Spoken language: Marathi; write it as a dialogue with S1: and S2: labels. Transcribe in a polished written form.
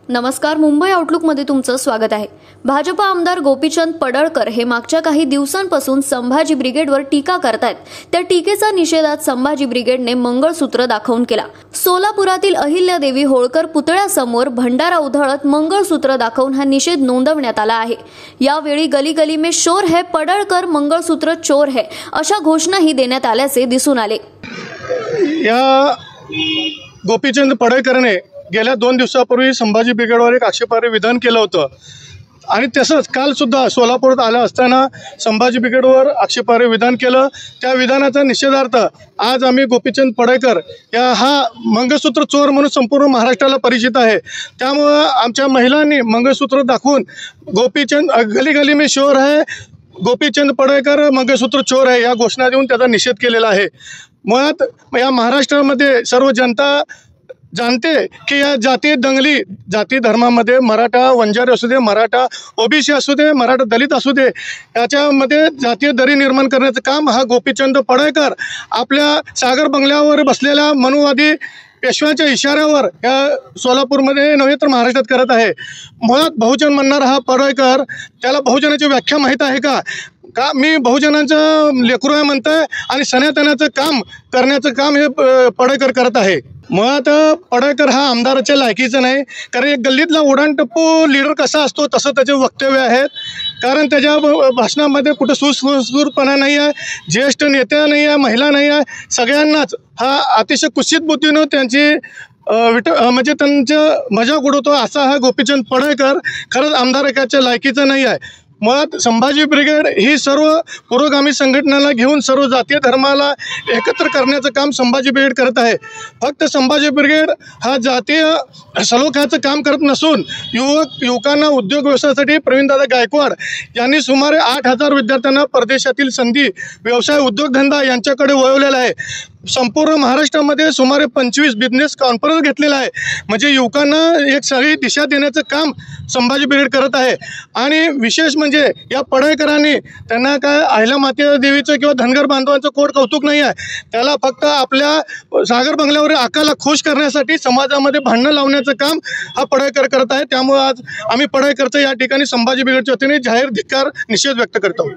S1: नमस्कार, मुंबई आउटलुकमध्ये तुमचं स्वागत आहे। भाजप आमदार गोपीचंद पडळकर हे मागच्या काही दिवसांपासून संभाजी ब्रिगेडवर टीका करतायत। त्या टीकेचा निषेधात संभाजी ब्रिगेडने मंगळसूत्र दाखवून केला। सोलापुरातील अहिल्यादेवी होळकर पुतळ्यासमोर भंडारा उधळत मंगळसूत्र दाखवून हा निषेध नोंदवण्यात आला आहे। यावेळी गली गली में शोर है, पडळकर मंगळसूत्र चोर है अशा घोषणाही देण्यात आल्याचे दिसून आले।
S2: या गोपीचंद पडळकरने गेल्या 2 दिवसापूर्वी संभाजी ब्रिगेडवर एक आक्षेपार्ह विधान केलं होतं आणि तसंच काल सुद्धा सोलापुरात आलं असताना संभाजी ब्रिगेडवर आक्षेपार्ह विधान केलं। त्या विधानाचा निषेधार्थ आज आम्ही गोपीचंद पडळकर या हा मंगळसूत्र चोर म्हणून संपूर्ण महाराष्ट्राला परिचित आहे। त्यामुळे आमच्या महिलांनी मंगळसूत्र दाखवून गोपीचंद गली गली में शोर है, गोपीचंद पडळकर मंगळसूत्र चोर है या घोषणा देऊन त्याचा निषेध केलेला आहे। मुळात या महाराष्ट्रामध्ये सर्व जनता जानते की या जाती दंगली, जाती धर्मामध्ये मराठा वंजारी असू दे, मराठा ओबीसी असू दे, मराठा दलित असू दे, याच्यामध्ये जातीय दरी निर्माण करण्याचं काम हा गोपीचंद पडळकर आपल्या सागर बंगल्यावर बसलेल्या मनुवादी पेशव्यांच्या इशाऱ्यावर या सोलापूरमध्ये नव्हे तर महाराष्ट्रात करत आहे। मुळात बहुजन म्हणणारा हा पडळकर, त्याला बहुजनाची व्याख्या माहीत आहे का? मी बहुजनांचं लेकरू आहे म्हणतोय आणि सनातनाचं काम करण्याचं काम हे पडळकर करत आहे। मुळात पडळकर हा आमदाराच्या लायकीचं नाही, कारण एक गल्लीतला उडाणटप्पू लीडर कसा असतो तसं त्याचे वक्तव्य आहेत। कारण त्याच्या भाषणामध्ये कुठं सुस्फूर्तपणा नाही आहे, ज्येष्ठ नेत्या नाही आहे, महिला नाही आहे, सगळ्यांनाच हा अतिशय कुत्सित बुद्धीनं त्यांची म्हणजे त्यांचं मजाक उडवतो असा हा गोपीचंद पडळकर खरंच आमदारकाच्या लायकीचं नाही आहे। मुळात संभाजी ब्रिगेड ही सर्व पुरोगामी संघटनाला घेऊन सर्व जातीय धर्माला एकत्र करण्याचं काम संभाजी ब्रिगेड करत आहे। फक्त संभाजी ब्रिगेड हा जातीय सलोख्याचं काम करत नसून युवकांना उद्योग व्यवसायासाठी प्रवीणदादा गायकवाड यांनी सुमारे 8000 विद्यार्थ्यांना परदेशातील संधी, व्यवसाय, उद्योगधंदा यांच्याकडे वळवलेला आहे। संपूर्ण महाराष्ट्रामध्ये सुमारे 25 बिझनेस कॉन्फरन्स घेतलेला आहे। म्हणजे युवकांना एक सगळी दिशा देण्याचं काम संभाजी ब्रिगेड करत आहे। आणि विशेष म्हणजे या पडळकरांनी त्यांना काय अहिल्यामाता देवीचं किंवा धनगर बांधवांचं कोट कौतुक नाही आहे, त्याला फक्त आपल्या सागर बंगल्यावर आकाला खुश करण्यासाठी समाजामध्ये भांडणं लावण्याचं काम हा पडळकर करत आहे। त्यामुळे आज आम्ही पडळकरचं या ठिकाणी संभाजी ब्रिगेडच्या वतीने जाहीर धिक्कार निषेध व्यक्त करतो।